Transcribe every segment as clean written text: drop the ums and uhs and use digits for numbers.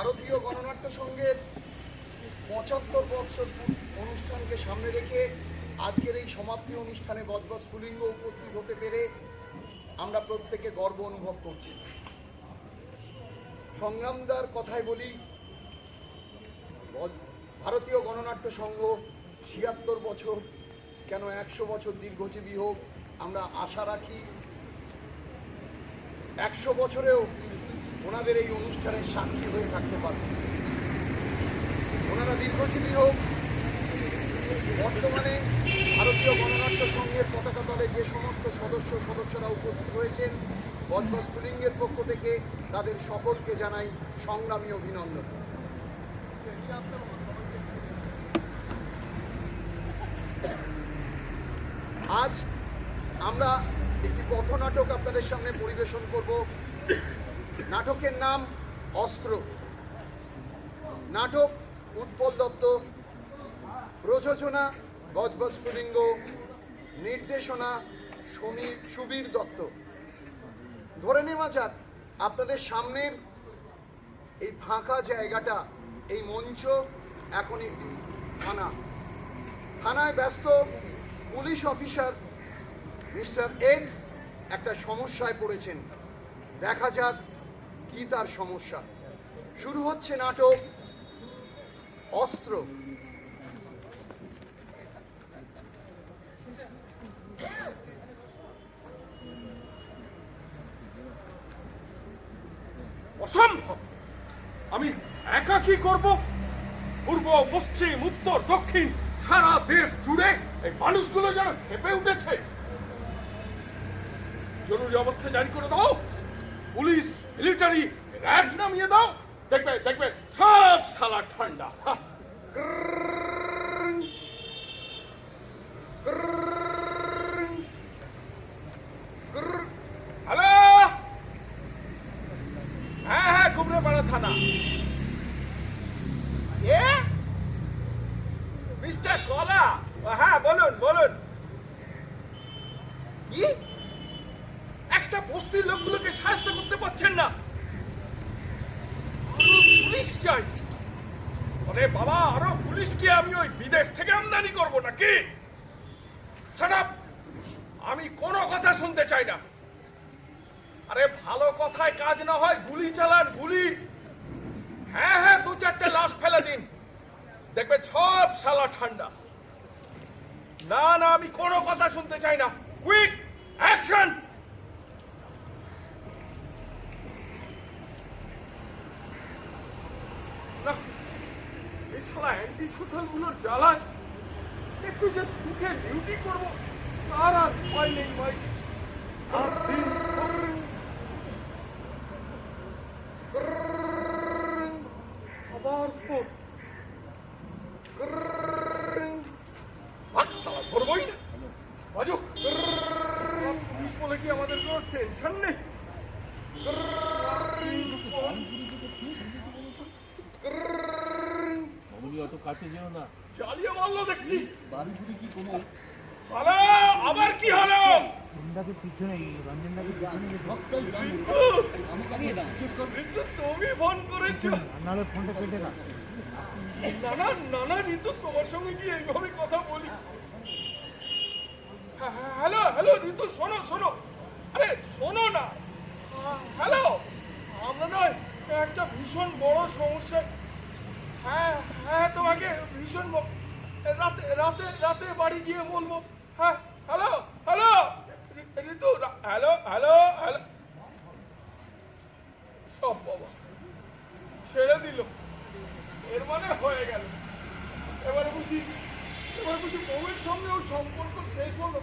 ভারতীয় গণনাট্য সংঘের ৭৫ বৎসর অনুষ্ঠানকে সামনে রেখে আজকের এই সমাপ্তি অনুষ্ঠানে বজবজ স্ফুলিঙ্গ উপস্থিত হতে পেরে আমরা প্রত্যেকে গর্ব অনুভব করছি। সংগ্রামদার কথায় বলি, ভারতীয় গণনাট্য সংঘ ৭৬ বছর কেন ১০০ বছর দীর্ঘজীবী হোক, আমরা আশা রাখি ১০০ বছরেও ওনাদের এই অনুষ্ঠানের সাক্ষী হয়ে থাকতে পারবে। ওনারা দীর্ঘজীবী হোক। বর্তমানে ভারতীয় গণনাট্য সংঘের পতাকা তলে যে সমস্ত সদস্যরা উপস্থিত হয়েছেন, বজবজ স্ফুলিঙ্গের পক্ষ থেকে তাদের সকলকে জানাই সংগ্রামী অভিনন্দন। আজ আমরা একটি পথনাটক আপনাদের সামনে পরিবেশন করব। নাটকের নাম অস্ত্র। নাটক উৎপল দত্ত, প্রযোজনা বজবজ স্ফুলিঙ্গ, নির্দেশনা সুবীর দত্ত। ধরে নেওয়া যাক আপনাদের সামনের এই ফাঁকা জায়গাটা, এই মঞ্চ এখন একটি থানায় ব্যস্ত পুলিশ অফিসার মিস্টার এক্স একটা সমস্যায় পড়েছেন। দেখা যাক কি তার সমস্যা। শুরু হচ্ছে নাটক অস্ত্র। অসম্ভব! আমি একা কি করব? পূর্ব পশ্চিম উত্তর দক্ষিণ সারা দেশ জুড়ে এই মানুষগুলো যেন খেপে উঠেছে। জরুরি অবস্থা জারি করে দাও, পুলিশ মিলিটারি র্যাব নামিয়ে দাও, দেখবে দেখবে সব সালা ঠান্ডা। হ্যালো, হ্যাঁ কুমড়োপাড়া থানা। মিস্টার কলা? হ্যাঁ বলুন বলুন। কি একটা বস্তির লোকগুলোকে সাহায্য করতে পারছেন না? আরো পুলিশ চাই? আরে বাবা, আরো পুলিশ কি আমি ওই বিদেশ থেকে আমদানি করবো নাকি? Shut up! আমি কোনো কথা শুনতে চাই না। আরে ভালো কথায় কাজ না হয় গুলি চালান, গুলি। হ্যাঁ ২-৪টে লাশ ফেলে দিন, দেখবে সব শালা ঠান্ডা। না আমি কোনো কথা শুনতে চাই না। Quick action! এই শালা অ্যান্টি সোশ্যাল গুলোর জ্বালায় একটু যে সুখে ডিউটি করবো তার আর উপায় নেই ভাই। আবার ফোন। শালা ধরবই না, বাজুক। পুলিশ বলে কি আমাদের কোনো টেনশন নেই? অত কাছে যেও না, চালিয়ে মারলো দেখছি। বাড়ি ছুটি কি কোনো হ্যালো, আবার কি হলো? রঞ্জনদাকে পিছনে, রঞ্জনদাকে পিছনে সবটাই জানো। আমাকে নিয়ে দাও, ঋতু তুমি ফোন করেছো? নাহলে ফোনটা কেটে না। না ঋতু, তোমার সঙ্গে কি এইভাবে কথা বলি? হ্যালো ঋতু, শোনো। আরে শোনো না। হ্যালো, আমরা নয় একটা ভীষণ বড় সমস্যা। হ্যাঁ তোমাকে ভীষণ রাতে বাড়ি গিয়ে বলবো। হ্যাঁ হ্যালো ঋতু, হ্যালো। সব বাবা ছেড়ে দিল, এর মানে হয়ে গেল। এবার বুঝি বউয়ের সঙ্গেও সম্পর্ক শেষ হলো।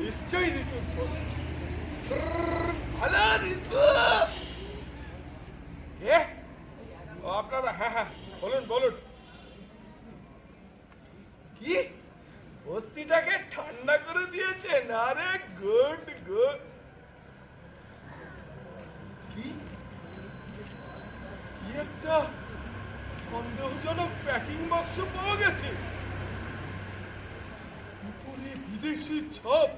নিশ্চয়ই ঋতু। হ্যালো ঋতু, আপনারা? হ্যাঁ বলুন। কি বস্তিটাকে ঠান্ডা করে দিয়েছেন? আরে গুড। কি একটা সন্দেহজনক প্যাকিং বাক্স পাওয়া গেছে, উপরে বিদেশি ছাপ।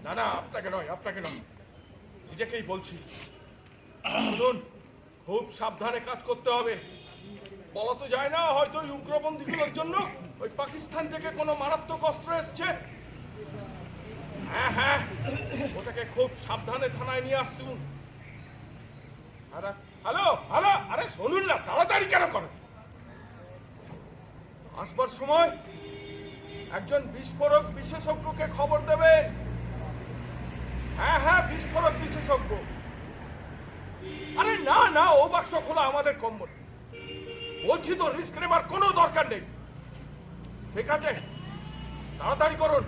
না না, আপনাকে নয়, আপনাকে নয়, নিজেকেই বলছি। শুনুন, খুব সাবধানে কাজ করতে হবে। বলা তো যায় না, হয়তো ওই উগ্রপন্থীগুলোর জন্য ওই পাকিস্তান থেকে কোনো মারাত্মক অস্ত্র এসছে। হ্যাঁ হ্যাঁ, ওটাকে খুব সাবধানে থানায় নিয়ে আসুন। হ্যালো হ্যালো, আরে শুনুন না, তাড়াতাড়ি কেন করেন? আসবার সময় একজন বিস্ফোরক বিশেষজ্ঞকে খবর দেবেন। হ্যাঁ হ্যাঁ, বিস্ফোরক বিশেষজ্ঞ। আরে না না, ও বাক্স খোলা আমাদের কম্বল। বলছি তো, রিস্ক নেবার কোনো দরকার নেই। ঠিক আছে, তাড়াতাড়ি করুন।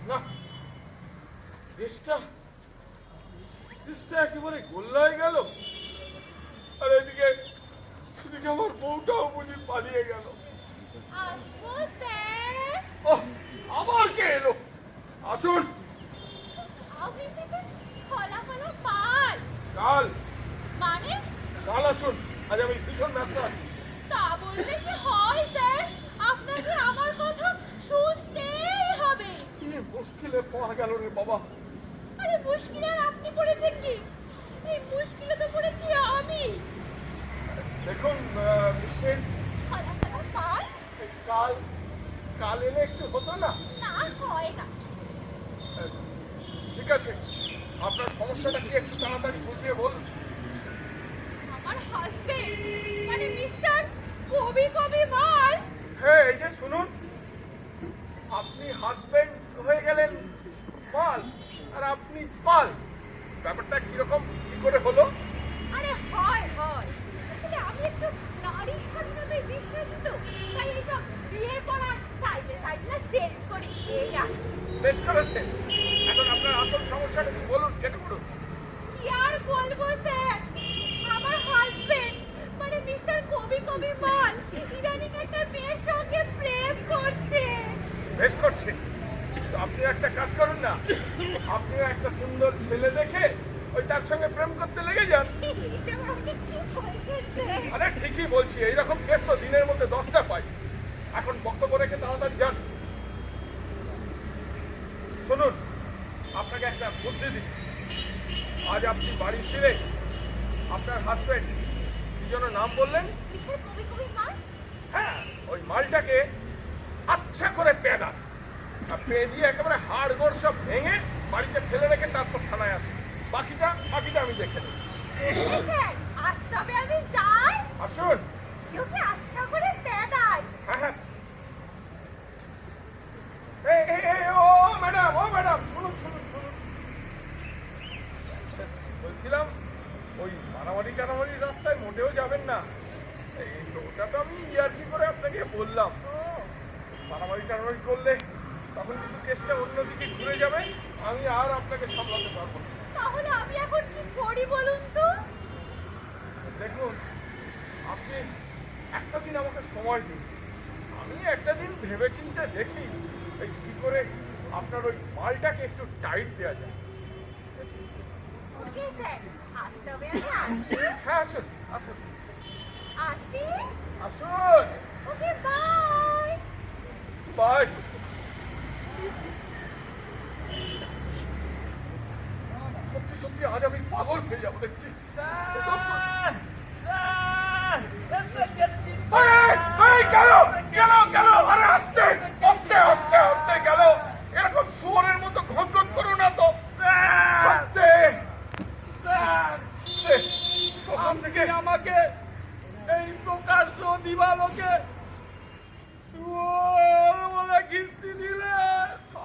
না, দেশটা একেবারে গোল্লায় গেল। আর এদিকে আমার বউটাও বুঝি পালিয়ে গেল। আসবো স্যার। ওহ, আবার কে এলো? আসুন। আমি মিসেস ছলাকলা পাল। কাল মানে? কাল আসুন, আজ আমি ভীষণ ব্যস্ত আছি। তা বললে কি হয় স্যার? আপনাকে আমার কথা শুনতেই হবে। কি মুশকিলে পড়া গেল রে বাবা। আরে মুশকিলে আর আপনি পড়েছেন কি? এই মুশকিলে তো পড়েছি আমি। দেখুন বিশেষ ছলাকলা পাল? কাল কাল এলে একটু হতো না? না, হয় না। ঠিক আছে, আপনার সমস্যাটা কি একটু তাড়াতাড়ি বুঝিয়ে বলুন। আমার হাজবেন্ড মানে মিস্টার কবি কবি মাল। হ্যাঁ, এই যে শুনুন, আপনি হাজবেন্ড হয়ে গেলেন মাল, আর আপনি পাল। ব্যাপারটা কিরকম, কি করে হলো? আরে হয় হয়, আসলে আমি একটু নারী স্বাধীনতায় বিশ্বাসী তো, তাই এইসব বিয়ের পর আর সাইডে সাইডে চেঞ্জ করে এই আসছি। বেশ করেছেন। এখন আপনার আসল সমস্যাটা কি বলুন, কেটে পড়ুন। কি আর বলবো স্যার, আমার হাজবেন্ড মানে মিস্টার কবি কবি মাল ইদানিং একটা মেয়ের সঙ্গে প্রেম করছে। বেশ করছে, তো আপনি একটা কাজ করুন না, আপনিও একটা সুন্দর ছেলে দেখে ওই তার সঙ্গে প্রেম করতে লেগে যান। এসব আপনি কি বলছেন স্যার? আরে ঠিকই বলছি, এইরকম কেস তো দিনের মধ্যে 10টা পাই। এখন বক্তব্য রেখে তাড়াতাড়ি যান। শুনুন, আপনাকে একটা বুদ্ধি দিচ্ছি। আজ আপনি বাড়ি ফিরে আপনার হাজবেন্ড, কি যেন নাম বললেন? মিস্টার কবি কবি মাল? হ্যাঁ, ওই মালটাকে আচ্ছা করে পেদান। আর পেয়ে দিয়ে একেবারে হাড় গোড় সব ভেঙে বাড়িতে ফেলে রেখে তারপর থানায় আসুন। বাকিটা আমি দেখে নেব। স্যার, আজ তবে আমি যাই। আসুন। ওকে আচ্ছা করে পেদাই। হ্যাঁ হ্যাঁ। ও ম্যাডাম, শুনুন। বলছিলাম, ওই মারামারি রাস্তায় মোটেও যাবেন না। ওটা তো আমি ইয়ার্কি করে আপনাকে বললাম। মারামারি করলে তখন কিন্তু কেসটা অন্যদিকে ঘুরে যাবে, আমি আর আপনাকে সামলাতে পারবো না। তাহলে আমি এখন কি করি বলুন তো? দেখুন, আপনি একটা দিন আমাকে সময় দিন, আমি একটা দিন ভেবেচিন্তে দেখি এই কি করে আপনার ওই মালটাকে একটু টাইট দেওয়া যায়। ওকে স্যার, আজ তবে আমি আসি। হ্যাঁ, আসুন। আসি? আসুন। ওকে, বাই। বাই। সত্যি আজ আমি পাগল হয়ে যাবো দেখছি। গেল। আরে আস্তে গেল। এরকম শুয়োরের মতো ঘন করো না তো। আস্তে। কখন থেকে আমাকে এই প্রকাশ্য দিবালোকে শুয়োর বলে কিস্তি দিলে?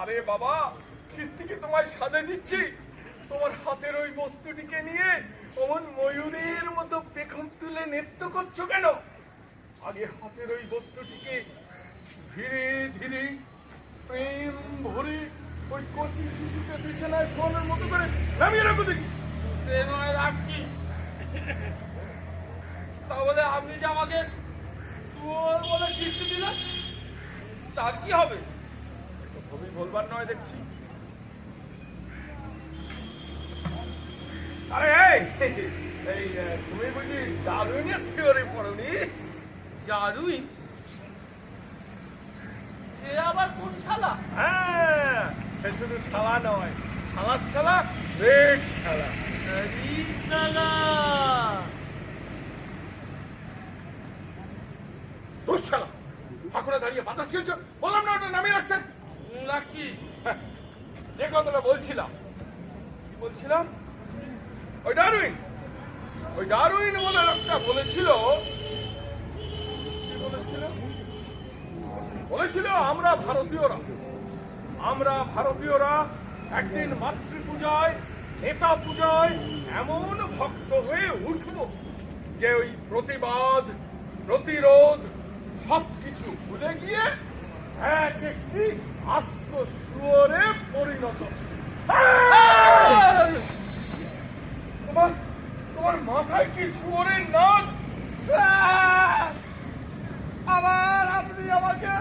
আরে বাবা, কিস্তি কি তোমায় সাধে দিচ্ছি? তোমার হাতের ওই বস্তুটিকে নিয়ে অমন ময়ূরের মতো পেখম তুলে নৃত্য করছো কেন? আগে হাতের ওই বস্তুটিকে ধীরে ধীরে প্রেম ভরে ওই কচি শিশুকে বিছানায় শোয়ানোর মতো করে নামিয়ে রাখো দেখি। সে নয় রাখছি, তাহলে আপনি যে আমাকে শুয়োর বলে কিস্তি দিলেন, তার কি হবে? খুবই বলবার নয় দেখছি। আরে এই তুমি বুঝি ডারউইনের থিওরি পড়োনি? ডারউইন? শালা। হ্যাঁ, সে শুধু শালা নয়, শালার শালা, রেড শালা। আরে শালা। দুঃশালা, ঠাকুরে দাঁড়িয়ে বাতাস খেলছো, বললাম না ওটা নামিয়ে রাখতে। রাখি। হ্যাঁ, যে কথাটা বলছিলাম, কি বলছিলাম? ওই ডারউইন বলে লোকটা বলেছিল, কি বলেছিল আমরা ভারতীয়রা একদিন মাতৃপূজায়, নেতা পূজায় এমন ভক্ত হয়ে উঠব যে ওই প্রতিবাদ, প্রতিরোধ সবকিছু ভুলে গিয়ে এক একটি আস্ত শুয়োরে পরিণত। তোমার মাথায় কি শুয়োরের নাক? আবার আপনি আমাকে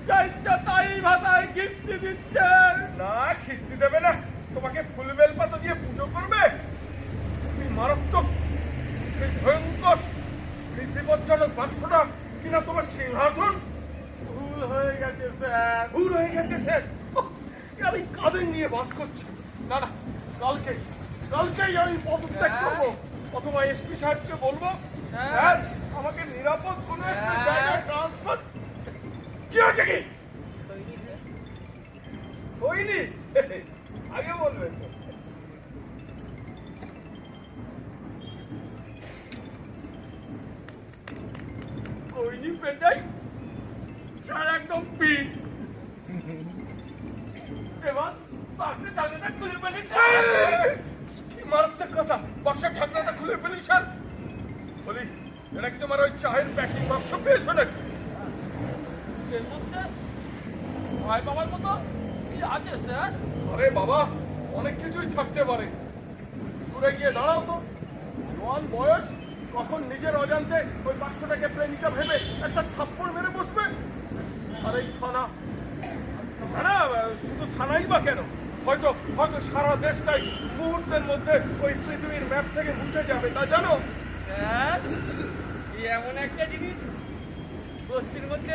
চাইটা তাই ভাতায় গিফট দিচ্ছেন। না, খিস্তি দেবে না, তোমাকে ফুল বেল পাতা দিয়ে পুজো করবে। এই মারাত্মক, এই ভয়ঙ্কর, এই বিপজ্জনক বাক্সটা কিনা তোমার সিংহাসন। ভুল হয়ে গেছে স্যার। ভুল হয়ে গেছে স্যার। আমি কাদের নিয়ে বাস করছি? না না, কালকেই আমি পদত্যাগ করবো, অথবা এসপি সাহেবকে বলবো স্যার আমাকে নিরাপদ কোনো একটা জায়গায় ট্রান্সফার। কি হয়েছে কি? হয়নি? আগে বলবেন তো। কইনি পেটাই স্যার একদম পিট। এবার বাক্সে ঢাকনাটা খুলে ফেলে কি মারাত্মক কথা! বাক্সের ঢাকনাটা খুলে ফেলি স্যার। বলি, এটা কি তোমার ওই চায়ের প্যাকিং বাক্স পেয়েছো নাকি? এর মধ্যে ভয় পাওয়ার মতো কি আছে স্যার? আরে বাবা, অনেক কিছুই থাকতে পারে। দূরে গিয়ে দাঁড়াও তো। জোয়ান বয়স, কখন নিজের অজান্তে ওই বাক্সটাকে প্রেমিকা ভেবে একটা থাপ্পড় মেরে বসবে। আর এই থানা, না শুধু থানাই বা কেন, হয়তো সারা দেশটাই মুহূর্তের মধ্যে ওই পৃথিবীর ম্যাপ থেকে মুছে যাবে, তা জানো? স্যার এমন একটা জিনিস বস্তির মধ্যে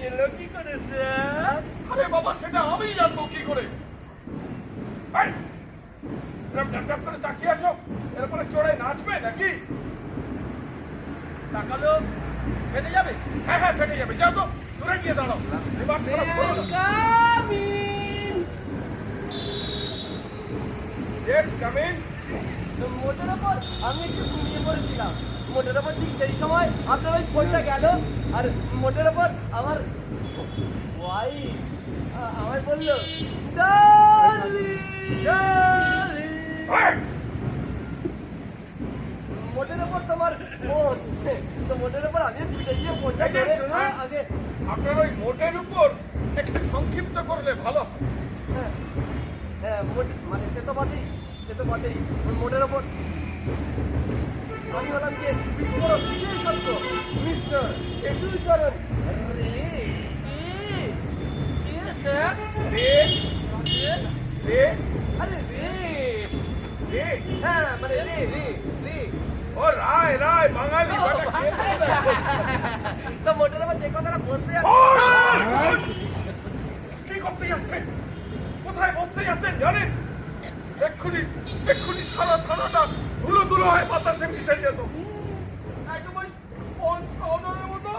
এলো কি করে স্যার? আরে বাবা, সেটা আমি জানবো কি করে? এই, ট্যাপ করে তাকিয়ে আছো, এরপরে চড়ে নাচবে নাকি? টাকালো ফেটে যাবে। হ্যাঁ ফেটে যাবে, যাও তো, দূরে গিয়ে দাঁড়াও। এবার খারাপ করো না। Yes, come in. মোটের ওপর আমি একটু ঘুমিয়ে পড়েছিলাম। মোটের ওপর ঠিক সেই সময় আপনার ওই ফোনটা গেল, আর মোটের ওপর আমার ওয়াইফ আমায় বললো এই, মোটের ওপর তোমার ফোন। তো মোটের ওপর আমি ছুটে গিয়ে ফোনটা এই যে ধরে শুনুন, আগে আপনার ওই মোটের উপর একটু সংক্ষিপ্ত করলে ভালো হয়। হ্যাঁ হ্যাঁ মানে সে তো বটেই। ওই মোটের ওপর আমি হলাম যে বিস্ফোরক বিশেষজ্ঞ মিস্টার এটুল চরণ। কি স্যার? রে, রে, আরে রে রে। হ্যাঁ মানে রে রে রে ও রায়, বাঙালি বেটা কে বলে? তো মোটের ওপর যে কথাটা বলতে ওই! কি করতে যাচ্ছেন? কোথায় বসতে যাচ্ছেন জানেন? এক্ষুনি সারা থানাটা ধুলো হয়ে বাতাসে মিশে যেত। একদম ওই কোন শহরের মতো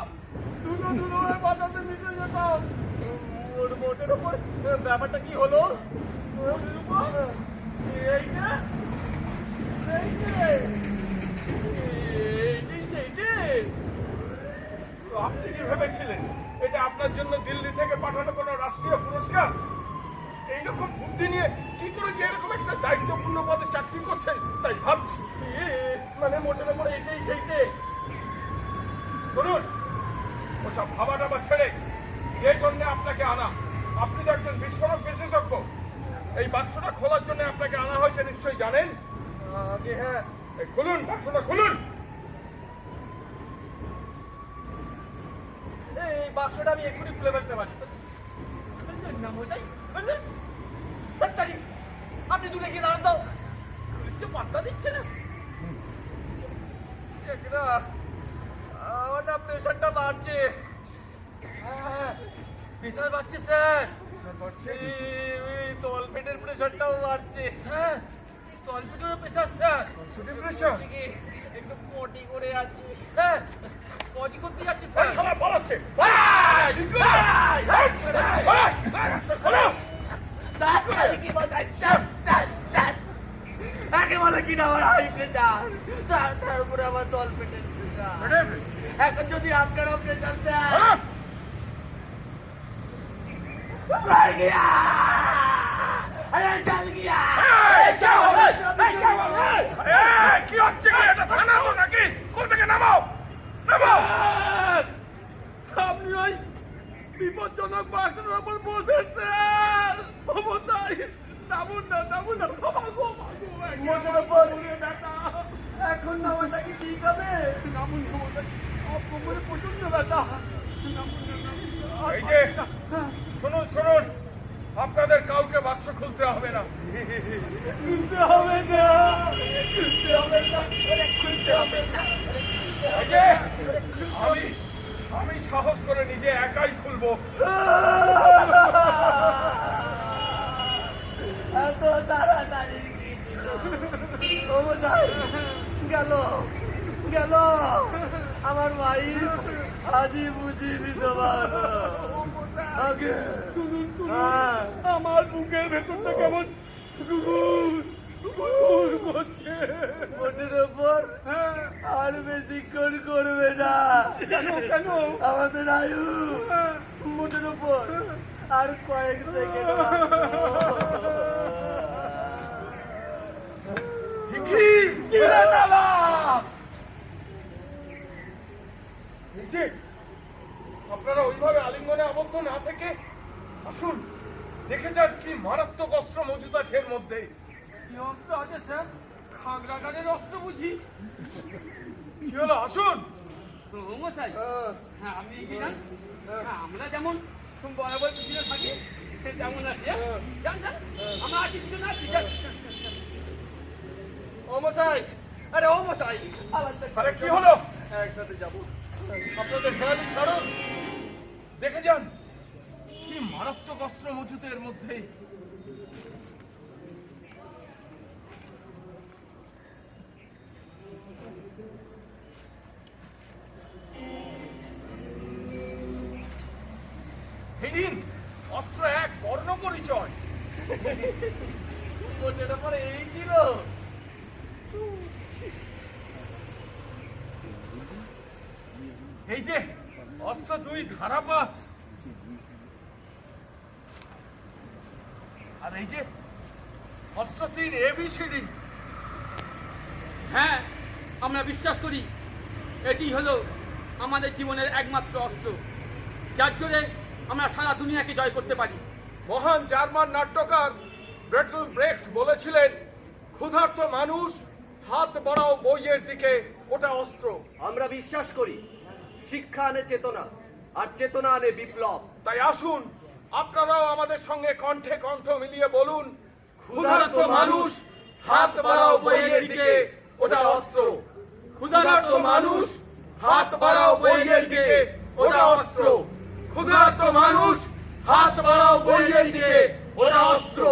ধুলো হয়ে বাতাসে মিশে যেত। মোটের ওপর ব্যাপারটা কি হলো? মোটের উপর এই যে সেইটি আপনি কি ভেবেছিলেন এটা আপনার জন্য দিল্লি থেকে পাঠানো কোনো রাষ্ট্রীয় পুরস্কার? এইরকম বুদ্ধি নিয়ে কি করে যে এরকম একটা দায়িত্বপূর্ণ পদে চাকরি করছেন তাই ভাবছি। মানে মোটের ওপর এইটাই সেইটে। শুনুন, ওসব ভাবা টাবা ছেড়ে যে জন্য আপনাকে আনা, আপনি তো একজন বিস্ফোরক বিশেষজ্ঞ। এই বাক্সটা খোলার জন্য আপনাকে আনা হয়েছে নিশ্চয়ই জানেন। আগে হ্যাঁ এই খুলুন, বাক্সটা খুলুন। এই বাক্সটা আমি এক্ষুনি খুলে ফেলতে পারি। না মশাই, ধ্যাত্তারি, আপনি দূরে গিয়ে দাঁড়ান তো। পুলিশকে পাত্তা দিচ্ছে না। আমার না প্রেশারটা বাড়ছে। হ্যাঁ, প্রেসার বাড়ছে স্যার। তল পেটের প্রেশারটাও বাড়ছে। স্যার তলপেটেরও প্রেসার স্যার। প্রেশার একটু পটি করে আছি। স্যার পজি করতে যাচ্ছে ওই স্যার। শালা পালাচ্ছে কি বাজাই আগে বলে কিনা আমার হাই প্রেশার, তার উপরে আমার তল পেটের প্রেশার। এখন যদি আপনারা প্রেশার দেন मर गया अरे चल गया কি হচ্ছে কি? এটা থানা তো নাকি? কোথা থেকে নামাও নামাও। আপনি ওই বিপজ্জনক বাসের উপর বসেছেন। ও মশাই নামুন না, নামুন না। মোটের উপর এখন নামাটা কি ঠিক হবে? নামুন না মশাই, কোমরে প্রচন্ড ব্যথা। নামুন না, নামুন না। এই যে শুনুন শুনুন, আপনাদের কাউকে বাক্স খুলতে হবে না। খুলতে হবে না, খুলতে হবে না, খুলতে হবে না। এই যে আমি সাহস করে নিজে একাই খুলবো। এত তাড়াতাড়ি কি ছিল? ও মশাই গেল গেল আমার ভাই আজই বুঝি বিধবা আগে শুনুন শুনুন, আমার বুকের ভেতরটা কেমন গুড় করছে। মোটের ওপর আর বেশিক্ষণ করবে না। কেন কেন? আমাদের আয়ু মোটের ওপর আর কয়েক সেকেন্ড কি রে শালা? এই যে, আপনারা ওইভাবে আলিঙ্গনে আবদ্ধ না থেকে আসুন, দেখে যান কি মারাত্মক অস্ত্র মজুদ আছে এর মধ্যে। কি অস্ত্র আছে স্যার? খাগড়াগাড়ের অস্ত্র বুঝি? কি হলো? আসুন। ও মশাই, হ্যাঁ আপনি কি জান? আমরা যেমন বরাবর পিছনে থাকি তেমন আছি। জান জান, আমরা আছি পিছনে আছি। ও মশাই, আরে ও মশাই আরে কি হলো? একসাথে যাবো। আপনাদের গাড়ি ছাড়ুন, দেখে যান কি মারাত্মক অস্ত্র মজুদ এর মধ্যে। হেডিন অস্ত্র এক বর্ণ পরিচয়। মোটের ওপর এই ছিল। এই যে অস্ত্র দুই ধারাপাত, আর এই যে অস্ত্র তিন ABCD। হ্যাঁ, আমরা বিশ্বাস করি এটি হলো আমাদের জীবনের একমাত্র অস্ত্র, যার জোরে আমরা সারা দুনিয়াকে জয় করতে পারি। মহান জার্মান নাট্যকার ব্রেটল ব্রেখট বলেছিলেন, ক্ষুধার্ত মানুষ হাত বাড়াও বইয়ের দিকে, ওটা অস্ত্র। আমরা বিশ্বাস করি শিক্ষা আনে চেতনা, আর চেতনা আনে বিপ্লব। তাই আসুন আপনারাও আমাদের সঙ্গে কণ্ঠে কণ্ঠ মিলিয়ে বলুন, ক্ষুধার্ত মানুষ হাত বাড়াও বইয়ের দিকে, ওটা অস্ত্র। ক্ষুধার্ত মানুষ হাত বাড়াও বইয়ের দিকে, ওটা অস্ত্র। ক্ষুধার্ত মানুষ হাত বাড়াও বইয়ের দিকে, ওটা অস্ত্র।